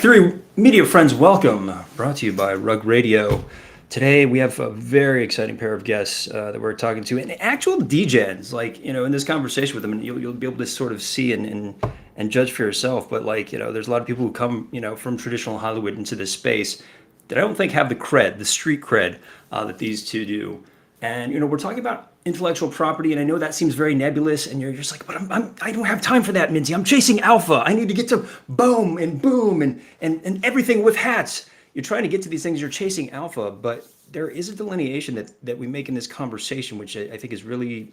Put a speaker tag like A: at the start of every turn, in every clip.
A: Web3 media friends, welcome. Brought to you by Rug Radio. Today we have a very exciting pair of guests that we're talking to, and actual DJs. In this conversation with them, and you'll be able to sort of see and judge for yourself. But there's a lot of people who come, from traditional Hollywood into this space that I don't think have the cred, the street cred that these two do. And we're talking about intellectual property, and I know that seems very nebulous, and you're just like, but I don't have time for that, Minty. I'm chasing alpha. I need to get to boom and everything with hats. You're trying to get to these things. You're chasing alpha, but there is a delineation that we make in this conversation, which I think is really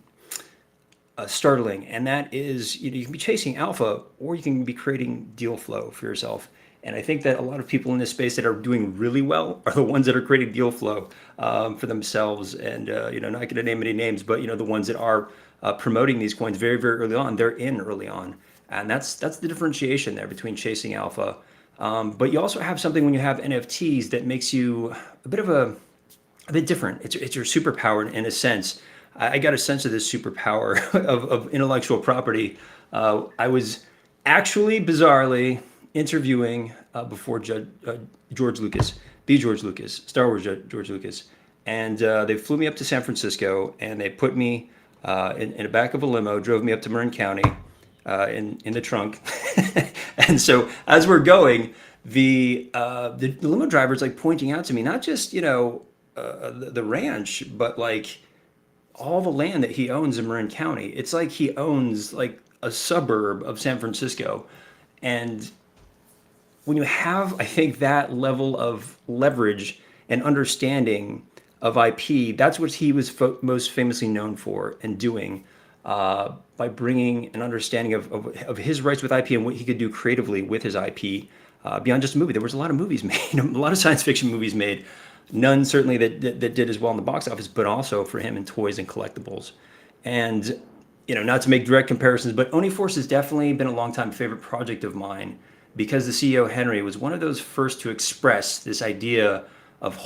A: startling, and that is you can be chasing alpha, or you can be creating deal flow for yourself. And I think that a lot of people in this space that are doing really well are the ones that are creating deal flow for themselves. And not going to name any names, but the ones that are promoting these coins very, very early on. They're in early on, and that's the differentiation there between chasing alpha. But you also have something when you have NFTs that makes you a bit different. It's your superpower in a sense. I got a sense of this superpower of intellectual property. I was actually bizarrely interviewing before George Lucas, Star Wars George Lucas, and they flew me up to San Francisco, and they put me in the back of a limo, drove me up to Marin County in the trunk, and so as we're going, the limo driver's like pointing out to me not just the ranch, but like all the land that he owns in Marin County. It's like he owns like a suburb of San Francisco, and when you have, I think, that level of leverage and understanding of IP, that's what he was most famously known for and doing by bringing an understanding of his rights with IP and what he could do creatively with his IP beyond just a movie. There was a lot of movies made, a lot of science fiction movies made, none certainly that did as well in the box office, but also for him in toys and collectibles. And, not to make direct comparisons, but Uniforce has definitely been a long-time favorite project of mine, because the CEO, Henry, was one of those first to express this idea of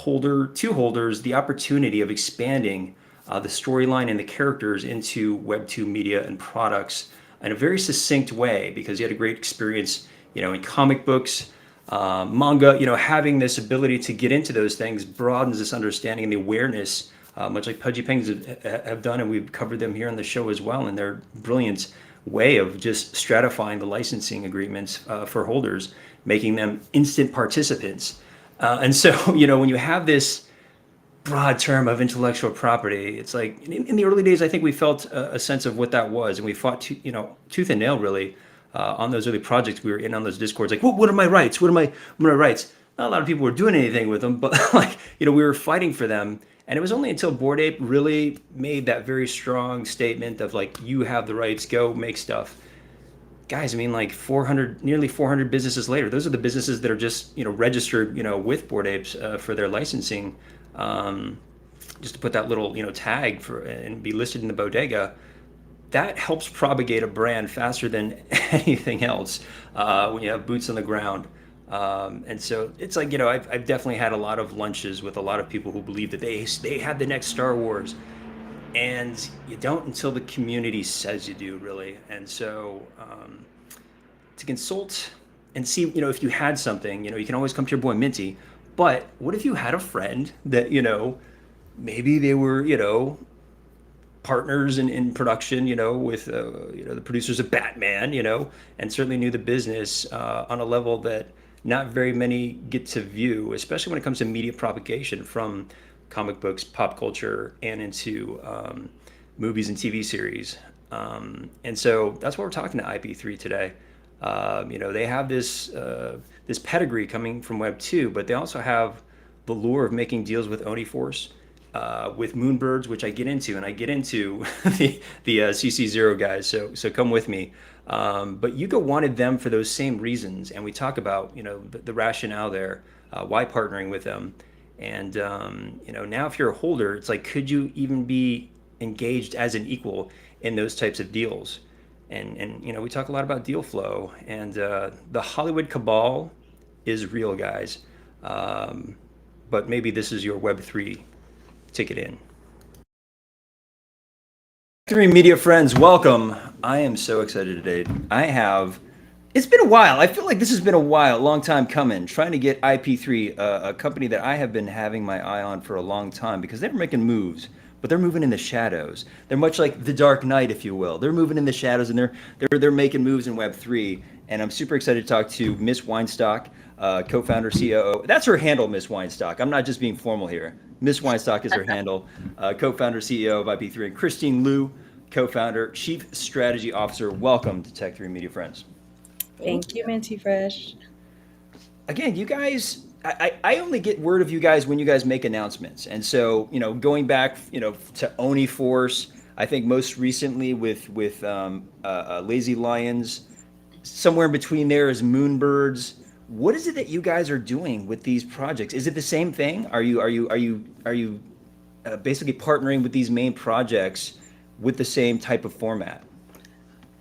A: two holders, the opportunity of expanding the storyline and the characters into Web2 media and products in a very succinct way, because he had a great experience, in comic books, manga, having this ability to get into those things broadens this understanding and the awareness, much like Pudgy Penguins have done, and we've covered them here on the show as well, and they're brilliant way of just stratifying the licensing agreements for holders, making them instant participants. And so, when you have this broad term of intellectual property, it's like in the early days, I think we felt a sense of what that was, and we fought, tooth and nail really on those early projects. We were in on those discords, like, what are my rights? What are my rights? Not a lot of people were doing anything with them, but we were fighting for them. And it was only until Bored Ape really made that very strong statement of like, you have the rights, go make stuff. Guys, I mean, like nearly 400 businesses later, those are the businesses that are just, registered, with Bored Apes for their licensing, just to put that little, tag for and be listed in the bodega. That helps propagate a brand faster than anything else when you have boots on the ground. And so it's like, I've definitely had a lot of lunches with a lot of people who believe that they had the next Star Wars, and you don't until the community says you do, really. And so to consult and see, if you had something, you can always come to your boy Minty, but what if you had a friend that, maybe they were, partners in production, with, the producers of Batman, and certainly knew the business on a level that not very many get to view, especially when it comes to media propagation from comic books, pop culture, and into movies and TV series. And so that's why we're talking to IP3 today. They have this pedigree coming from Web2, but they also have the lure of making deals with Uniforce, with Moonbirds, which I get into, and I get into the CC0 guys. So come with me. But Yuga wanted them for those same reasons, and we talk about the rationale there, why partnering with them, and now if you're a holder, it's like, could you even be engaged as an equal in those types of deals? And we talk a lot about deal flow, and the Hollywood cabal is real, guys. But maybe this is your Web3 ticket in. Web3 media friends, welcome. I am so excited today. I have It's been a while. I feel like this has been a while, long time coming, trying to get IP3, a company that I have been having my eye on for a long time because they're making moves, but they're moving in the shadows. They're much like the Dark Knight, if you will. They're moving in the shadows and they're making moves in Web3. And I'm super excited to talk to Miss Weinstock, co-founder, COO. That's her handle, Miss Weinstock. I'm not just being formal here. Miss Weinstock is her handle, co-founder, CEO of IP3, and Christine Liu, co-founder, Chief Strategy Officer. Welcome to Tech3 Media Friends.
B: Thank you, Minty Fresh.
A: Again, you guys, I only get word of you guys when you guys make announcements. And so, going back, to Oniforce, I think most recently with Lazy Lions, somewhere in between there is Moonbirds. What is it that you guys are doing with these projects? Is it the same thing? Are you basically partnering with these main projects with the same type of format?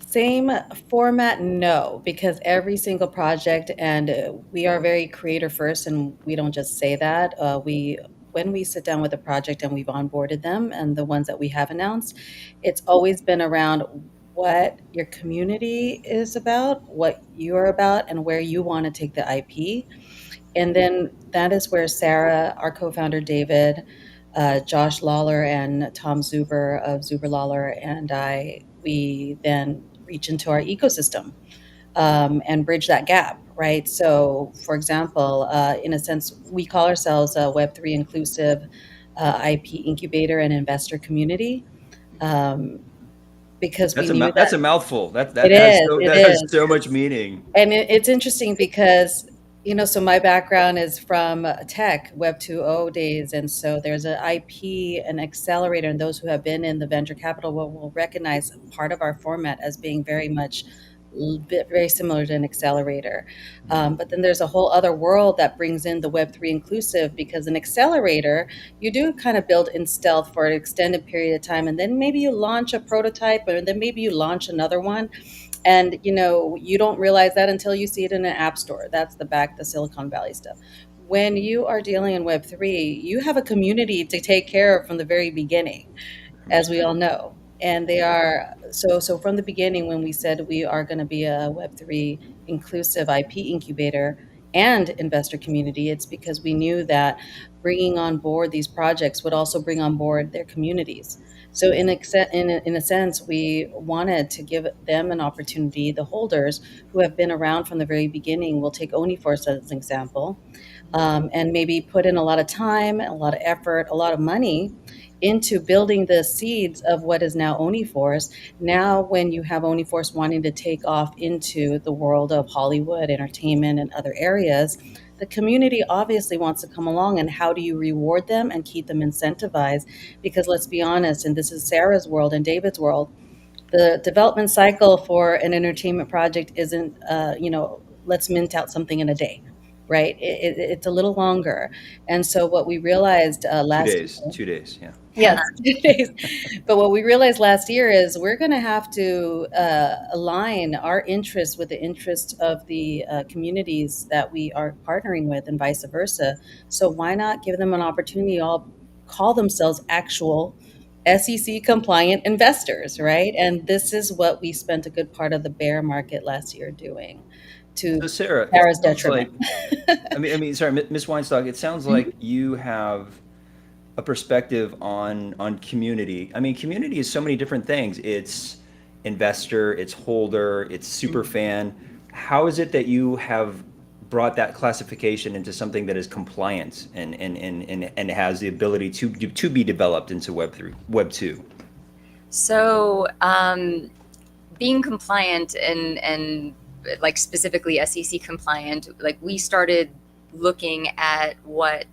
B: Same format, no, because every single project, and we are very creator first, and we don't just say that. When we sit down with a project and we've onboarded them, and the ones that we have announced, it's always been around what your community is about, what you're about, and where you want to take the IP. And then that is where Sarah, our co-founder David, Josh Lawler, and Tom Zuber of Zuber Lawler, and we then reach into our ecosystem and bridge that gap, right? So, for example, in a sense, we call ourselves a Web3 inclusive IP incubator and investor community um, because we knew
A: That's
B: that
A: a mouthful.
B: it is, it
A: That has
B: is.
A: so much meaning.
B: And it's interesting because, so my background is from tech, Web 2.0 days. And so there's an IP, an accelerator, and those who have been in the venture capital will recognize part of our format as being very much very similar to an accelerator. But then there's a whole other world that brings in the Web3 inclusive because an accelerator, you do kind of build in stealth for an extended period of time. And then maybe you launch a prototype, and then maybe you launch another one, and you don't realize that until you see it in an app store. That's the Silicon Valley stuff. When you are dealing in Web3, you have a community to take care of from the very beginning, as we
A: 100%.
B: all know. And they are so from the beginning, when we said we are going to be a Web3 inclusive IP incubator and investor community, it's because we knew that bringing on board these projects would also bring on board their communities. So in a sense, we wanted to give them an opportunity, the holders who have been around from the very beginning. We'll take Oniforce as an example, and maybe put in a lot of time, a lot of effort, a lot of money into building the seeds of what is now Oniforce. Now, when you have Oniforce wanting to take off into the world of Hollywood, entertainment, and other areas, the community obviously wants to come along. And how do you reward them and keep them incentivized? Because let's be honest, and this is Sarah's world and David's world, the development cycle for an entertainment project isn't, let's mint out something in a day, right? It's a little longer. And so what we realized
A: Two
B: last
A: days.
B: year,
A: 2 days. Yeah.
B: yes, 2 days. But what we realized last year is we're going to have to align our interests with the interests of the communities that we are partnering with, and vice versa. So why not give them an opportunity? All call themselves actual SEC compliant investors, right? And this is what we spent a good part of the bear market last year doing, to
A: So Sarah, it
B: Sarah's
A: sounds
B: detriment.
A: like sorry, Miss Weinstock. It sounds like you have a perspective on community. I mean, community is so many different things. It's investor, it's holder, it's super fan. How is it that you have brought that classification into something that is compliant and has the ability to be developed into Web3, Web2?
C: So, being compliant and like specifically SEC compliant, like we started looking at what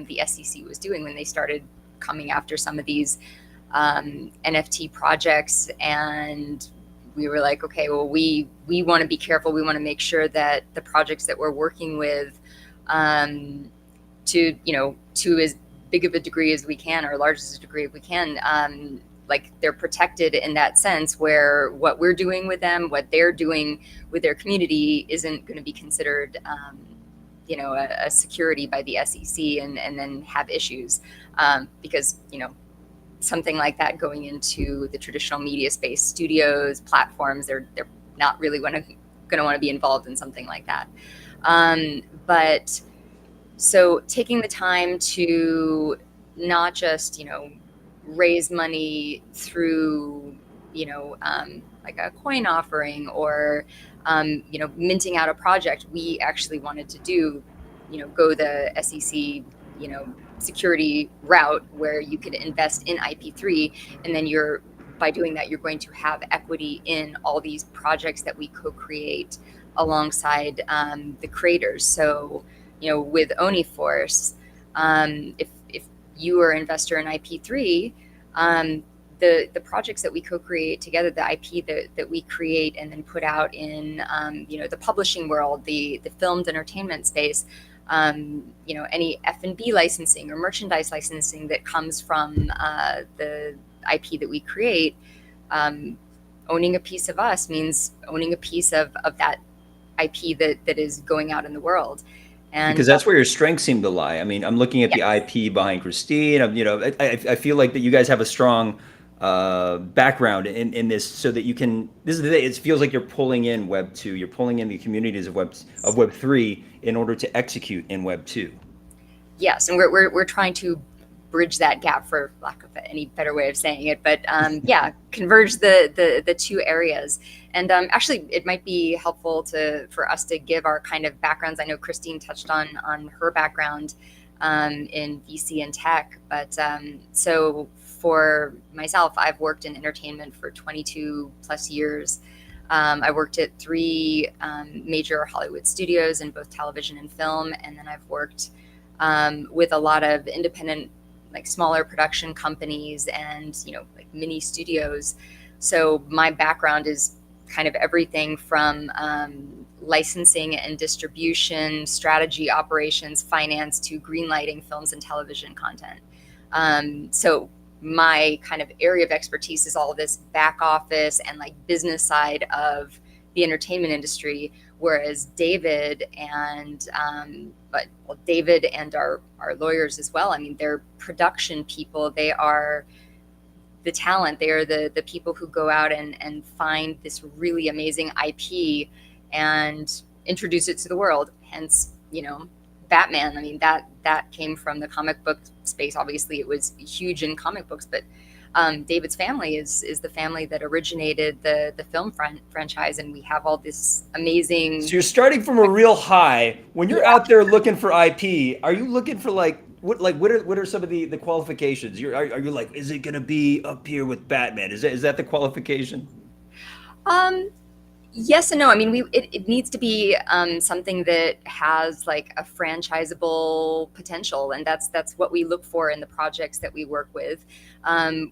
C: the SEC was doing when they started coming after some of these NFT projects, and we were like, okay, well, we want to be careful. We want to make sure that the projects that we're working with, to as big of a degree as we can, or largest degree as we can, like they're protected in that sense, where what we're doing with them, what they're doing with their community isn't going to be considered, a security by the SEC, and then have issues, because, something like that going into the traditional media space, studios, platforms, they're not really going to want to be involved in something like that. But so taking the time to not just, raise money through, like a coin offering or, minting out a project, we actually wanted to do, go the SEC, security route where you could invest in IP3, and then by doing that, you're going to have equity in all these projects that we co-create alongside the creators. So, with Oniforce, if you are an investor in IP3, the projects that we co-create together, the IP that we create and then put out in the publishing world, the filmed entertainment space, any F&B licensing or merchandise licensing that comes from the IP that we create, owning a piece of us means owning a piece of that IP that is going out in the world. And
A: Because that's where your strengths seem to lie. I mean, I'm looking at the
C: yes.
A: IP behind Christine. I feel like that you guys have a strong background in this, so that you can. This is the thing. It feels like you're pulling in Web 2. You're pulling in the communities of Web 3 in order to execute in Web 2.
C: Yes, and we're trying to bridge that gap, for lack of any better way of saying it, but converge the two areas. And actually, it might be helpful for us to give our kind of backgrounds. I know Christine touched on her background in VC and tech, but so for myself, I've worked in entertainment for 22 plus years. I worked at 3 major Hollywood studios in both television and film, and then I've worked with a lot of independent, like smaller production companies and like mini studios. So my background is kind of everything from licensing and distribution, strategy, operations, finance, to greenlighting films and television content. So my kind of area of expertise is all this back office and like business side of the entertainment industry, whereas David and David and our lawyers as well, I mean, they're production people. They are the talent. They are the people who go out and find this really amazing IP and introduce it to the world. Hence, Batman. I mean, that came from the comic book space. Obviously, it was huge in comic books, but David's family is the family that originated the film franchise, and we have all this amazing.
A: So you're starting from a real high. When you're out there looking for IP, are you looking for what are some of the qualifications? Are you like, is it going to be up here with Batman? Is that the qualification?
C: Yes and no. I mean, it needs to be something that has like a franchisable potential, and that's what we look for in the projects that we work with.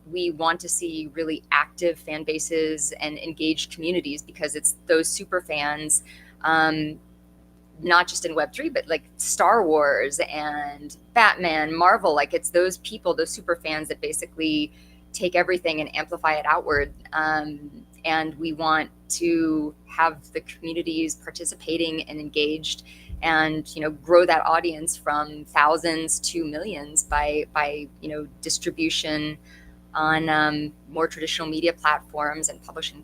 C: We want to see really active fan bases and engaged communities, because it's those super fans, not just in Web3, but like Star Wars and Batman, Marvel. Like, it's those people, those super fans that basically take everything and amplify it outward. And we want to have the communities participating and engaged, and grow that audience from thousands to millions by distribution on more traditional media platforms and publishing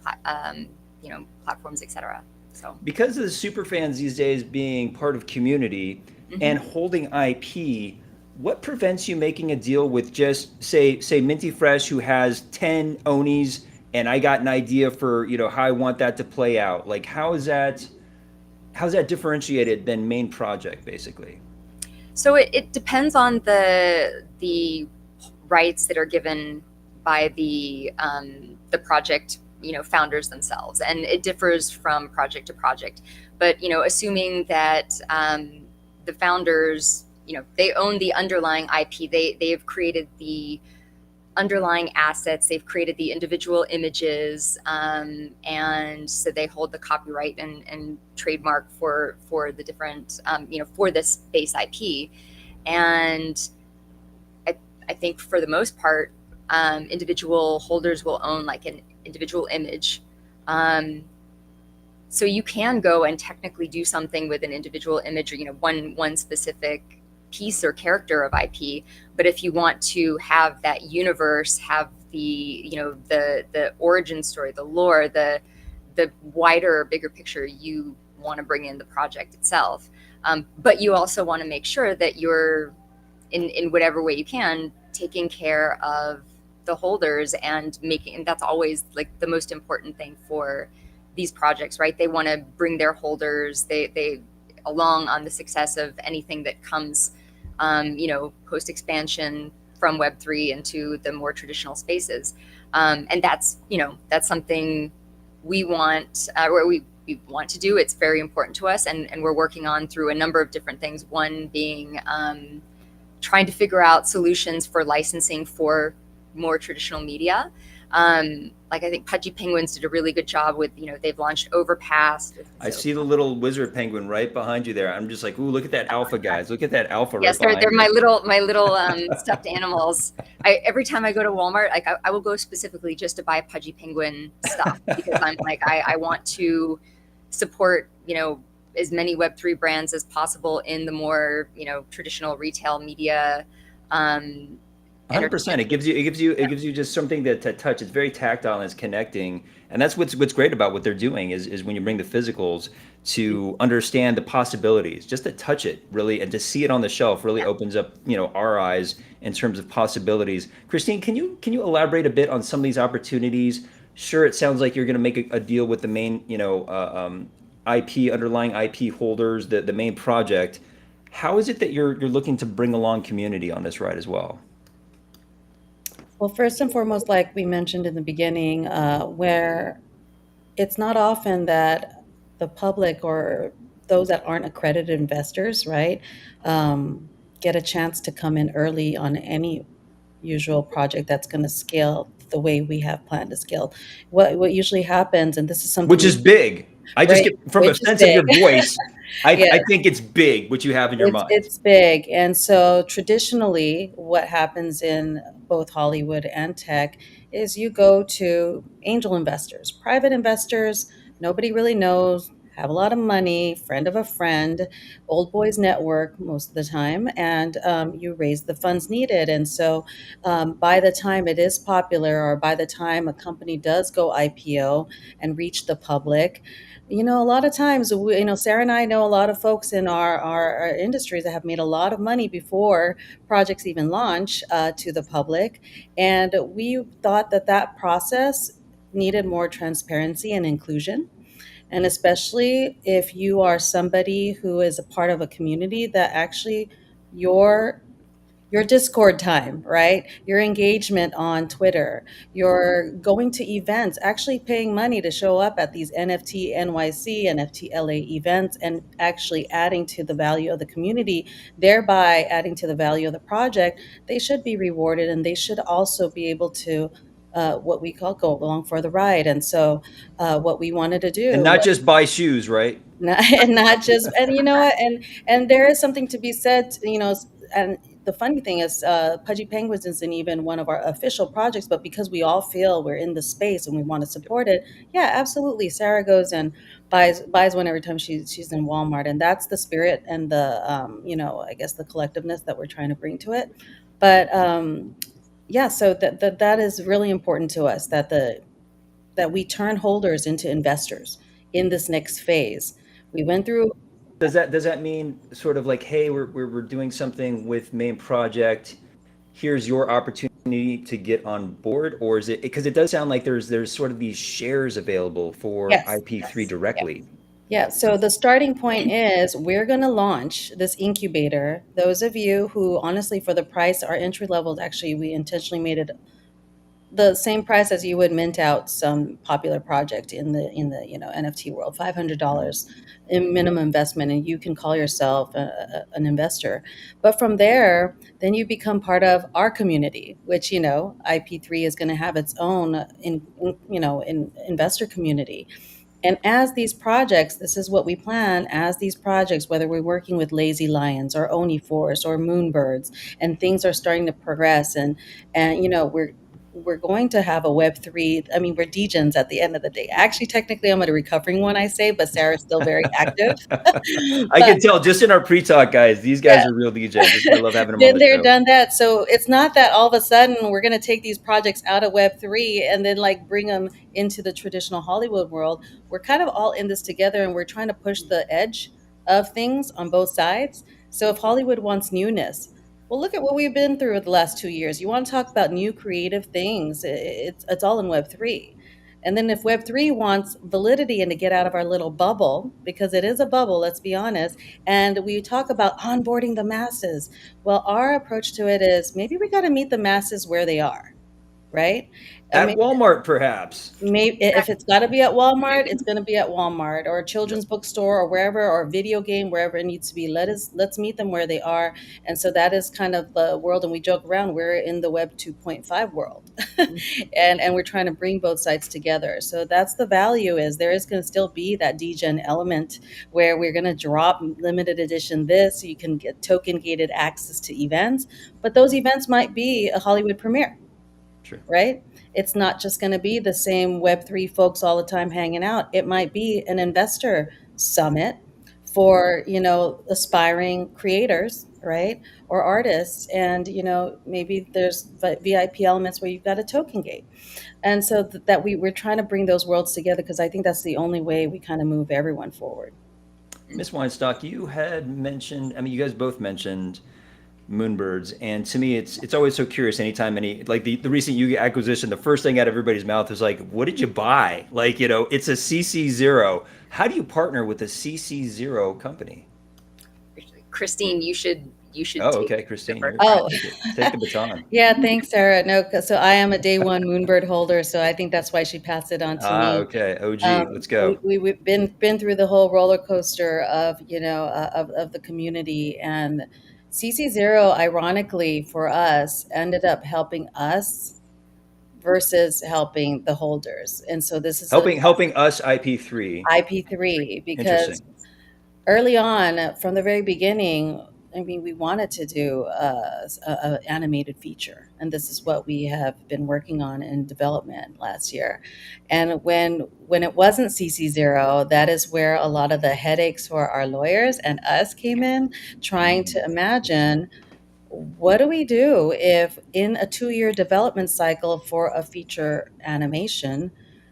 C: platforms, etc. So
A: Because of the super fans these days being part of community and holding IP, what prevents you making a deal with just say Minty Fresh, who has 10 Onis, and I got an idea for how I want that to play out? Like, how's that differentiated than main project, basically?
C: So it depends on the rights that are given by the project founders themselves, and it differs from project to project. But assuming that the founders they own the underlying IP, they've created the underlying assets, they've created the individual images, and so they hold the copyright and trademark for the different for this base IP. And I think for the most part, individual holders will own like an individual image. So you can go and technically do something with an individual image, or one specific piece or character of IP. But if you want to have that universe, have the the origin story, the lore, the the wider, bigger picture, you want to bring in the project itself. But you also want to make sure that you're, in whatever way you can, taking care of the holders and making, and that's always like the most important thing for these projects, right? They want to bring their holders, they along on the success of anything that comes, post expansion from Web3 into the more traditional spaces. And that's something we want, or we want to do. It's very important to us, and we're working on through a number of different things. One being trying to figure out solutions for licensing for more traditional media. Like I think Pudgy Penguins did a really good job with, they've launched Overpass.
A: I see the little wizard penguin right behind you there. I'm just like, ooh, look at that alpha, guys. Look at that alpha
C: Yes,
A: right
C: they're
A: behind
C: my little stuffed animals. Every time I go to Walmart, like I will go specifically just to buy Pudgy Penguin stuff because I'm like I want to support as many Web3 brands as possible in the more traditional retail media.
A: 100%. It gives you just something to touch. It's very tactile and it's connecting. And that's what's great about what they're doing is when you bring the physicals to understand the possibilities, just to touch it really and to see it on the shelf really opens up, our eyes in terms of possibilities. Christine, can you elaborate a bit on some of these opportunities? Sure, it sounds like you're going to make a deal with the main, IP underlying IP holders, the main project. How is it that you're looking to bring along community on this ride as well?
B: Well, first and foremost, like we mentioned in the beginning, where it's not often that the public or those that aren't accredited investors, right, get a chance to come in early on any usual project that's going to scale the way we have planned to scale. What usually happens, and this is something
A: Which is
B: we,
A: big. I just
B: right,
A: get from a
B: which is
A: sense of
B: big.
A: your voice,
B: Yeah,
A: I think it's big what you have in your mind.
B: it's big. And so traditionally what happens in both Hollywood and tech is you go to angel investors, private investors, nobody really knows, have a lot of money, friend of a friend, old boys network most of the time, and you raise the funds needed. And so by the time it is popular, or by the time a company does go IPO and reach the public, a lot of times, Sarah and I know a lot of folks in our industries that have made a lot of money before projects even launch to the public. And we thought that process needed more transparency and inclusion. And especially if you are somebody who is a part of a community that actually your your Discord time, right? Your engagement on Twitter, your going to events, actually paying money to show up at these NFT NYC, NFT LA events, and actually adding to the value of the community, thereby adding to the value of the project. They should be rewarded, and they should also be able to, what we call, go along for the ride. And so, what we wanted to
A: And
B: do,
A: not just buy shoes, right?
B: and not just, and you know what, and there is something to be said, and the funny thing is, Pudgy Penguins isn't even one of our official projects, but because we all feel we're in the space and we want to support it, yeah, absolutely. Sarah goes and buys one every time she's in Walmart, and that's the spirit and the, I guess, the collectiveness that we're trying to bring to it. But yeah, so that is really important to us, that we turn holders into investors in this next phase. We went through.
A: Does that mean sort of like, hey, we're doing something with main project. Here's your opportunity to get on board, or is it because it does sound like there's sort of these shares available for
B: Yes,
A: IP3
B: yeah,
A: directly.
B: yeah. So the starting point is we're going to launch this incubator. Those of you who, honestly, for the price, our entry level, actually, we intentionally made it the same price as you would mint out some popular project in the NFT world, $500 in minimum investment, and you can call yourself an investor. But from there, then you become part of our community, which IP3 is going to have its own in investor community. And as these projects, this is what we plan, as these projects, whether we're working with Lazy Lions or Oni Force or Moonbirds, and things are starting to progress, and we're we're going to have a Web3. I mean, we're degens at the end of the day. Actually, technically, I'm a recovering one, I say, but Sarah's still very active.
A: I
B: But
A: can tell just in our pre-talk, guys. These
B: yeah,
A: guys are real DJs. That's why I love having them on
B: been
A: the
B: there,
A: show.
B: done that. So it's not that all of a sudden we're going to take these projects out of Web3 and then like bring them into the traditional Hollywood world. We're kind of all in this together, and we're trying to push the edge of things on both sides. So if Hollywood wants newness, well, look at what we've been through the last 2 years. You want to talk about new creative things? It's all in Web3. And then if Web3 wants validity and to get out of our little bubble, because it is a bubble, let's be honest, and we talk about onboarding the masses. Well, our approach to it is maybe we got to meet the masses where they are, right? I
A: At
B: mean,
A: Walmart, perhaps.
B: maybe if it's got to be at Walmart, it's going to be at Walmart or a children's bookstore or wherever, or a video game, wherever it needs to be. Let's meet them where they are. And so that is kind of the world. And we joke around, we're in the Web 2.5 world, and we're trying to bring both sides together. So that's the value. Is there is going to still be that degen element where we're going to drop limited edition this, so you can get token gated access to events, but those events might be a Hollywood premiere,
A: Sure.
B: right? It's not just going to be the same Web3 folks all the time hanging out. It might be an investor summit for, aspiring creators, right? Or artists. And, maybe there's VIP elements where you've got a token gate. And so that we're trying to bring those worlds together, because I think that's the only way we kind of move everyone forward.
A: Miss Weinstock, you had mentioned, I mean, you guys both mentioned Moonbirds, and to me, it's always so curious anytime any, like the recent Yuga acquisition, the first thing out of everybody's mouth is like, what did you buy? Like, it's a CC0. How do you partner with a CC0 company?
C: Christine, you should
A: Oh,
C: take
A: okay,
C: the
A: Christine,
C: first
B: Oh,
A: take the baton.
B: yeah, thanks, Sarah. No, so I am a day one Moonbird holder, so I think that's why she passed it on to
A: Ah,
B: me.
A: okay, OG, let's go.
B: We've been through the whole roller coaster of of the community, and CC0, ironically for us, ended up helping us versus helping the holders. And so this is a
A: Helping us IP3.
B: IP3, because
A: Interesting.
B: early on, from the very beginning, I mean, we wanted to do a animated feature, and this is what we have been working on in development last year. And when it wasn't CC0, that is where a lot of the headaches for our lawyers and us came in, trying to imagine, what do we do if in a 2-year development cycle for a feature animation,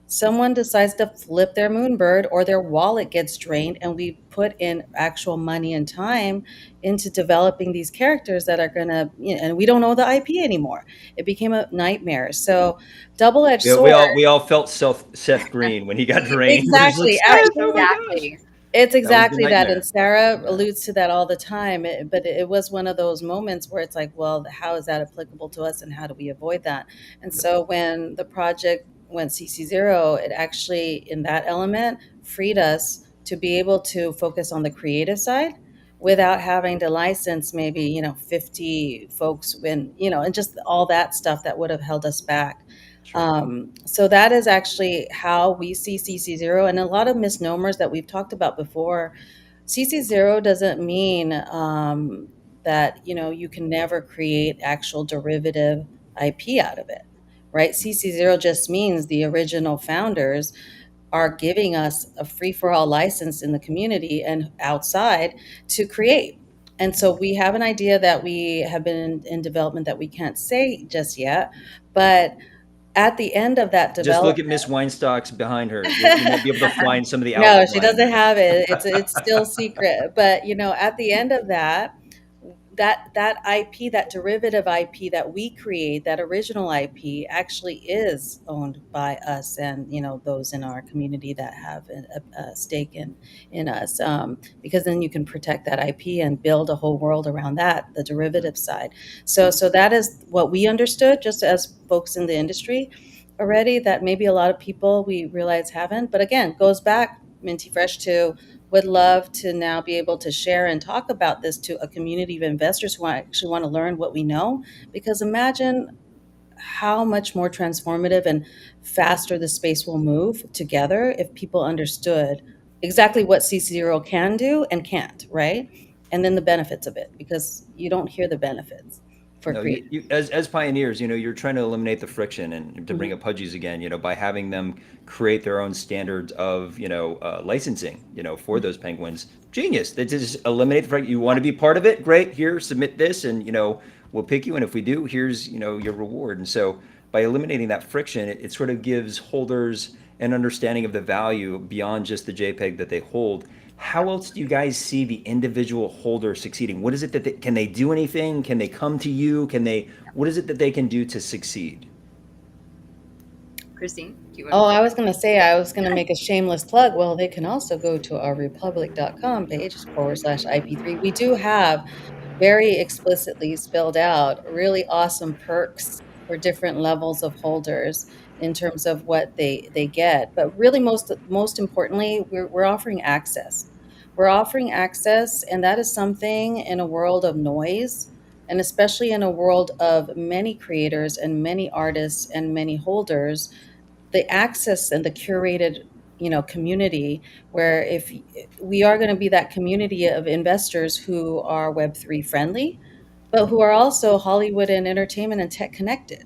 B: someone decides to flip their Moonbird or their wallet gets drained, and we put in actual money and time into developing these characters that are going to, and we don't know the IP anymore. It became a nightmare. So double-edged
A: Yeah, we
B: sword.
A: all felt Seth Green when he got drained. We're just like,
B: Exactly.
A: Seth, oh my gosh.
C: exactly.
B: It's
A: That was the
B: exactly that, and
A: nightmare.
B: Sarah
A: Yeah.
B: alludes to that all the time. But it was one of those moments where it's like, well, how is that applicable to us, and how do we avoid that? And
A: Yep.
B: so when the project went CC0, it actually, in that element, freed us to be able to focus on the creative side without having to license maybe 50 folks, and just all that stuff that would have held us back.
A: Sure.
B: So that is actually how we see CC0, and a lot of misnomers that we've talked about before. CC0 doesn't mean that you can never create actual derivative IP out of it, right? CC0 just means the original founders are giving us a free for all license in the community and outside to create. And so we have an idea that we have been in development that we can't say just yet, but at the end of that
A: Just look
B: development.
A: at Miss Weinstock's behind her. You might be able to find some of the
B: No, she
A: outline
B: doesn't
A: there.
B: have it. It's still secret. But at the end of that IP, that derivative IP that we create, that original IP, actually is owned by us and those in our community that have a stake in us. Because then you can protect that IP and build a whole world around that, the derivative side. So that is what we understood, just as folks in the industry already, that maybe a lot of people we realize haven't. But again, goes back, Minty Fresh, to would love to now be able to share and talk about this to a community of investors who actually want to learn what we know. Because imagine how much more transformative and faster the space will move together if people understood exactly what CC0 can do and can't, right? And then the benefits of it, because you don't hear the benefits. for
A: No,
B: creators.
A: you as pioneers, you're trying to eliminate the friction and to bring up Pudgies again, by having them create their own standards of, licensing, for those penguins. Genius. They just eliminate the friction. You want to be part of it? Great. Here, submit this, and we'll pick you. And if we do, here's your reward. And so by eliminating that friction, it sort of gives holders an understanding of the value beyond just the JPEG that they hold. How else do you guys see the individual holder succeeding? What is it that can they do anything? Can they come to you? What is it that they can do to succeed?
C: Christine, do you
B: Oh,
C: want
B: I was going to say, I was going to make a shameless plug. Well, they can also go to our republic.com page /IP3. We do have very explicitly spelled out really awesome perks for different levels of holders in terms of what they get. But really, most importantly, we're offering access. We're offering access, and that is something in a world of noise, and especially in a world of many creators and many artists and many holders, the access and the curated community, where if we are going to be that community of investors who are Web3 friendly, but who are also Hollywood and entertainment and tech connected.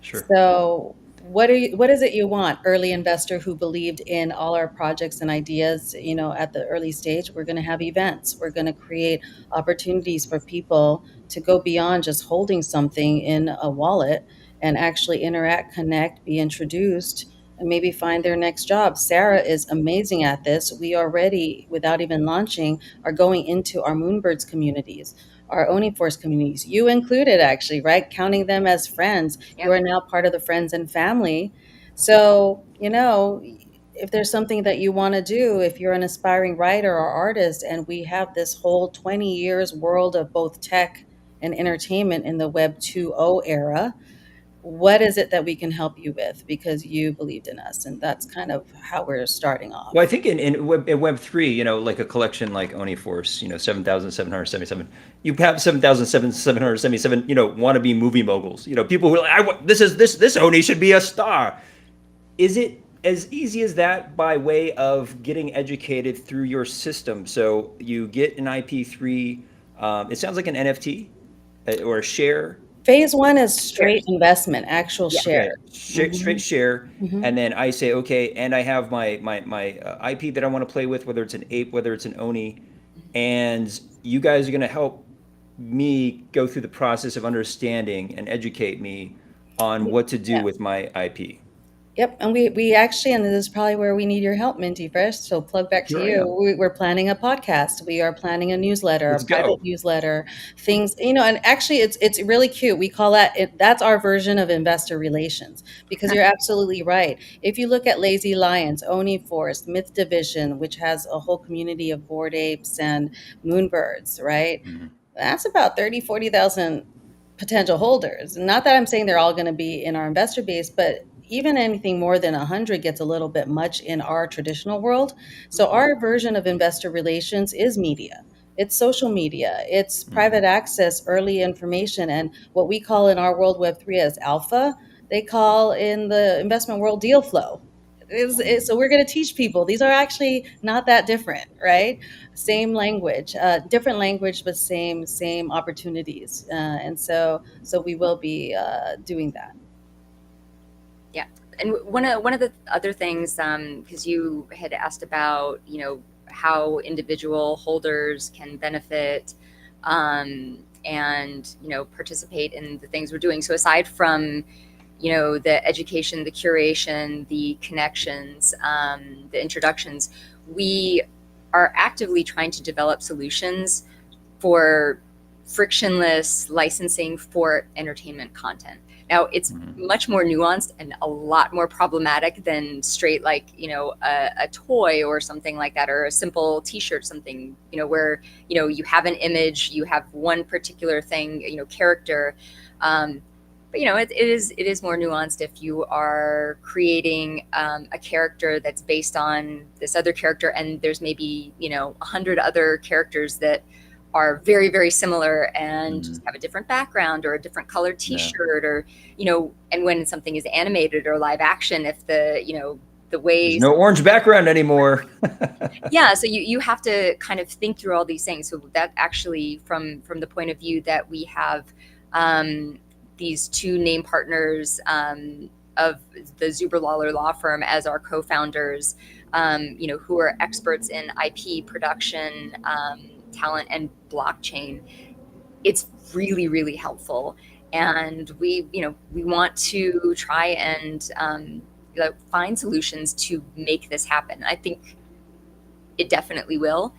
A: Sure.
B: So what is it you want? Early investor who believed in all our projects and ideas, at the early stage. We're going to have events. We're going to create opportunities for people to go beyond just holding something in a wallet and actually interact, connect, be introduced, and maybe find their next job. Sarah is amazing at this. We already, without even launching, are going into our Moonbirds communities, our Force communities, you included, actually, right? Counting them as friends. You are now part of the friends and family. So, if there's something that you want to do, if you're an aspiring writer or artist, and we have this whole 20 years world of both tech and entertainment in the Web 2.0 era, what is it that we can help you with because you believed in us? And that's kind of how we're starting off.
A: Well, I think in Web3, like a collection like Force, 7,777, you have 7,777, wannabe movie moguls, people who are like, this Oni should be a star. Is it as easy as that by way of getting educated through your system? So you get an IP3, it sounds like an NFT or a share.
B: Phase one is straight investment, actual share.
A: Okay. Straight share. And then I say, okay, and I have my IP that I want to play with, whether it's an ape, whether it's an Oni, and you guys are going to help me go through the process of understanding and educate me on what to do with my IP.
B: Yep, and we actually, and this is probably where we need your help, Minty Fresh. So plug back to you. We're planning a podcast. We are planning a newsletter, a private newsletter, things, and actually it's really cute. We call that's our version of investor relations, because you're absolutely right. If you look at Lazy Lions, Force, Myth Division, which has a whole community of Bored Apes and Moonbirds, right? That's about 40,000 potential holders. Not that I'm saying they're all going to be in our investor base, but even anything more than 100 gets a little bit much in our traditional world. So our version of investor relations is media. It's social media. It's private access, early information, and what we call in our world Web3 as alpha, they call in the investment world deal flow. So we're going to teach people. These are actually not that different, right? Same language, different language, but same opportunities. And so we will be doing that.
C: Yeah, and one of the other things, because you had asked about, how individual holders can benefit, and participate in the things we're doing. So aside from, the education, the curation, the connections, the introductions, we are actively trying to develop solutions for frictionless licensing for entertainment content. Now, it's much more nuanced and a lot more problematic than straight like, a toy or something like that, or a simple T-shirt, something, where, you have an image, you have one particular thing, character. But, it is more nuanced if you are creating a character that's based on this other character, and there's maybe, 100 other characters that are very, very similar and just have a different background or a different colored T-shirt, or, and when something is animated or live action, if the ways,
A: there's no orange background anymore.
C: Yeah. So you have to kind of think through all these things. So that actually, from the point of view that we have um, these two name partners of the Zuberlawler law firm as our co-founders, who are experts in IP production, talent, and blockchain. It's really, really helpful. And we want to try and find solutions to make this happen. I think it definitely will.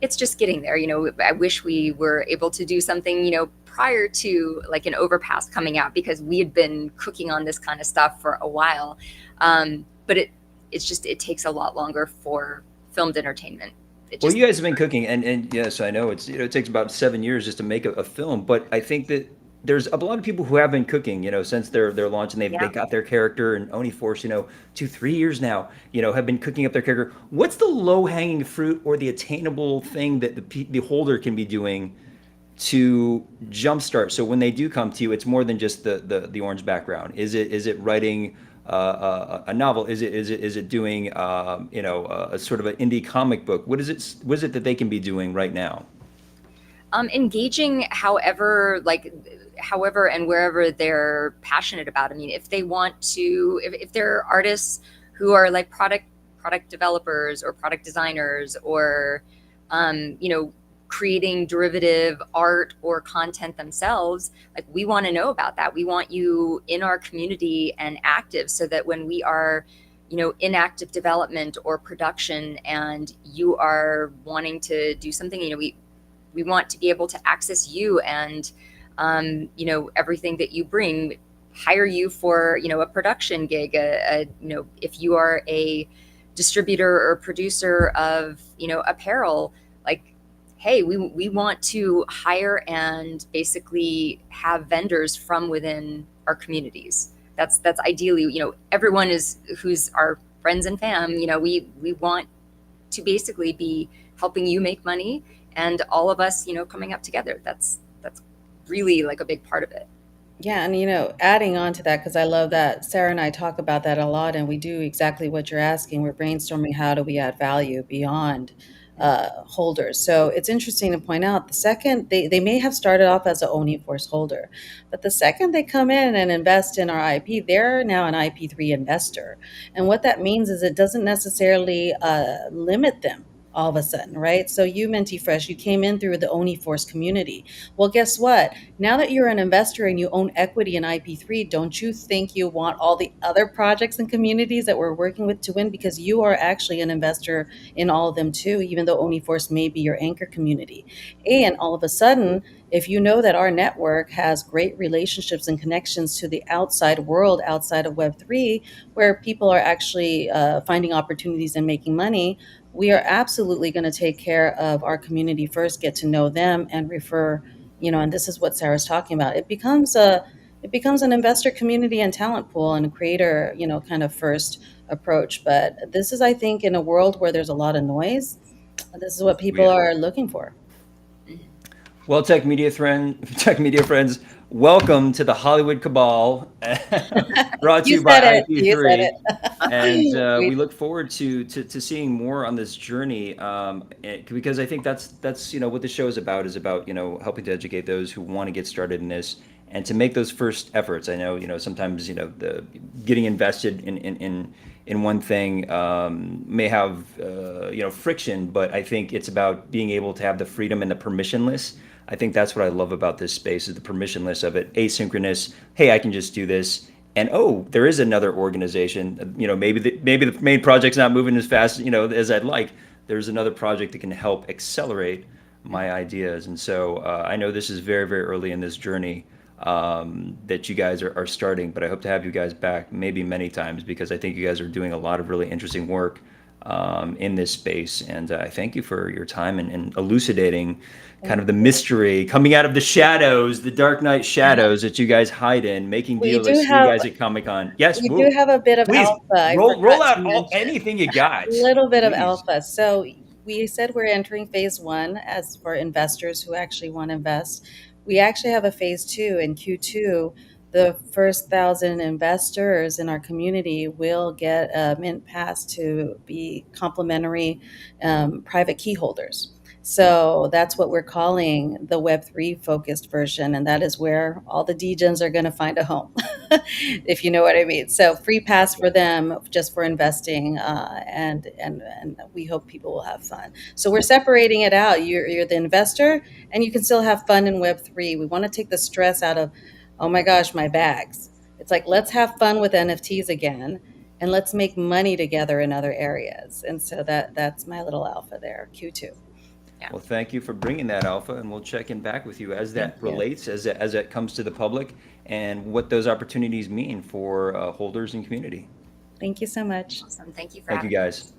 C: It's just getting there. I wish we were able to do something, prior to like an overpass coming out, because we had been cooking on this kind of stuff for a while. But it takes a lot longer for filmed entertainment.
A: Well, you guys have been cooking, and yes, I know it takes about 7 years just to make a film, but I think that there's a lot of people who have been cooking, since their launch, and they
C: Yeah.
A: got their character, and Oni Force, 2-3 years now, have been cooking up their character. What's the low hanging fruit or the attainable thing that the holder can be doing to jumpstart? So when they do come to you, it's more than just the orange background. Is it writing a novel? Is it doing a sort of an indie comic book? What is it that they can be doing right now?
C: Engaging however and wherever they're passionate about. I mean, if they want to, if they're artists who are like product developers or product designers, or creating derivative art or content themselves, like, we want to know about that. We want you in our community and active, so that when we are in active development or production and you are wanting to do something, we want to be able to access you and everything that you bring, hire you for a production gig, if you are a distributor or producer of apparel, like, hey, we want to hire and basically have vendors from within our communities. That's ideally, everyone is who's our friends and fam. We want to basically be helping you make money, and all of us coming up together. That's really like a big part of it.
B: Yeah, and adding on to that, because I love that Sarah and I talk about that a lot, and we do exactly what you're asking. We're brainstorming how do we add value beyond holders. So it's interesting to point out the second they may have started off as a Oni Force holder, but the second they come in and invest in our IP, they're now an IP3 investor. And what that means is it doesn't necessarily limit them all of a sudden, right? So you, Minty Fresh, you came in through the Oni Force community. Well, guess what? Now that you're an investor and you own equity in IP3, don't you think you want all the other projects and communities that we're working with to win? Because you are actually an investor in all of them too, even though OniForce may be your anchor community. And all of a sudden, if you know that our network has great relationships and connections to the outside world, outside of Web3, where people are actually finding opportunities and making money, we are absolutely going to take care of our community first, get to know them, and refer. And this is what Sarah's talking about. It becomes an investor community and talent pool and a creator, kind of first approach. But this is, I think, in a world where there's a lot of noise, this is what people
A: Yeah.
B: are looking for.
A: Well, Tech Media friends, welcome to the Hollywood Cabal, brought to
B: You
A: you
B: said
A: by
B: it. You said
A: IP3. And
B: it.
A: we look forward to seeing more on this journey, because I think that's what the show is about, helping to educate those who want to get started in this and to make those first efforts. I know, sometimes, the getting invested in one thing may have friction, but I think it's about being able to have the freedom and the permissionless. I think that's what I love about this space, is the permissionless of it, asynchronous. Hey, I can just do this, and oh, there is another organization. Maybe the main project's not moving as fast as I'd like. There's another project that can help accelerate my ideas, and so I know this is very, very early in this journey that you guys are starting, but I hope to have you guys back maybe many times, because I think you guys are doing a lot of really interesting work in this space. And I thank you for your time and elucidating kind of the mystery coming out of the shadows, the dark night shadows that you guys hide in, making
B: We
A: deals. I
B: do
A: see you
B: have
A: guys at Comic Con. Yes,
B: we do
A: woo.
B: have a bit of
A: Please
B: alpha. I
A: roll
B: forgot to
A: out
B: mention.
A: anything you got.
B: Little bit of
A: Please.
B: alpha. So we said we're entering phase one as for investors who actually want to invest. We actually have a phase two in Q2. The first 1,000 investors in our community will get a mint pass to be complimentary private key holders. So that's what we're calling the Web3 focused version. And that is where all the degens are going to find a home, if you know what I mean. So free pass for them just for investing. And we hope people will have fun. So we're separating it out. You're the investor and you can still have fun in Web3. We want to take the stress out of, oh my gosh, my bags. It's like, let's have fun with NFTs again and let's make money together in other areas. And so that's my little alpha there, Q2.
A: Well, thank you for bringing that, Alpha, and we'll check in back with you as that
B: Thank you.
A: relates, as it comes to the public, and what those opportunities mean for holders and community.
B: Thank you so much.
C: Awesome. Thank you for
A: Thank you,
C: having me.
A: guys.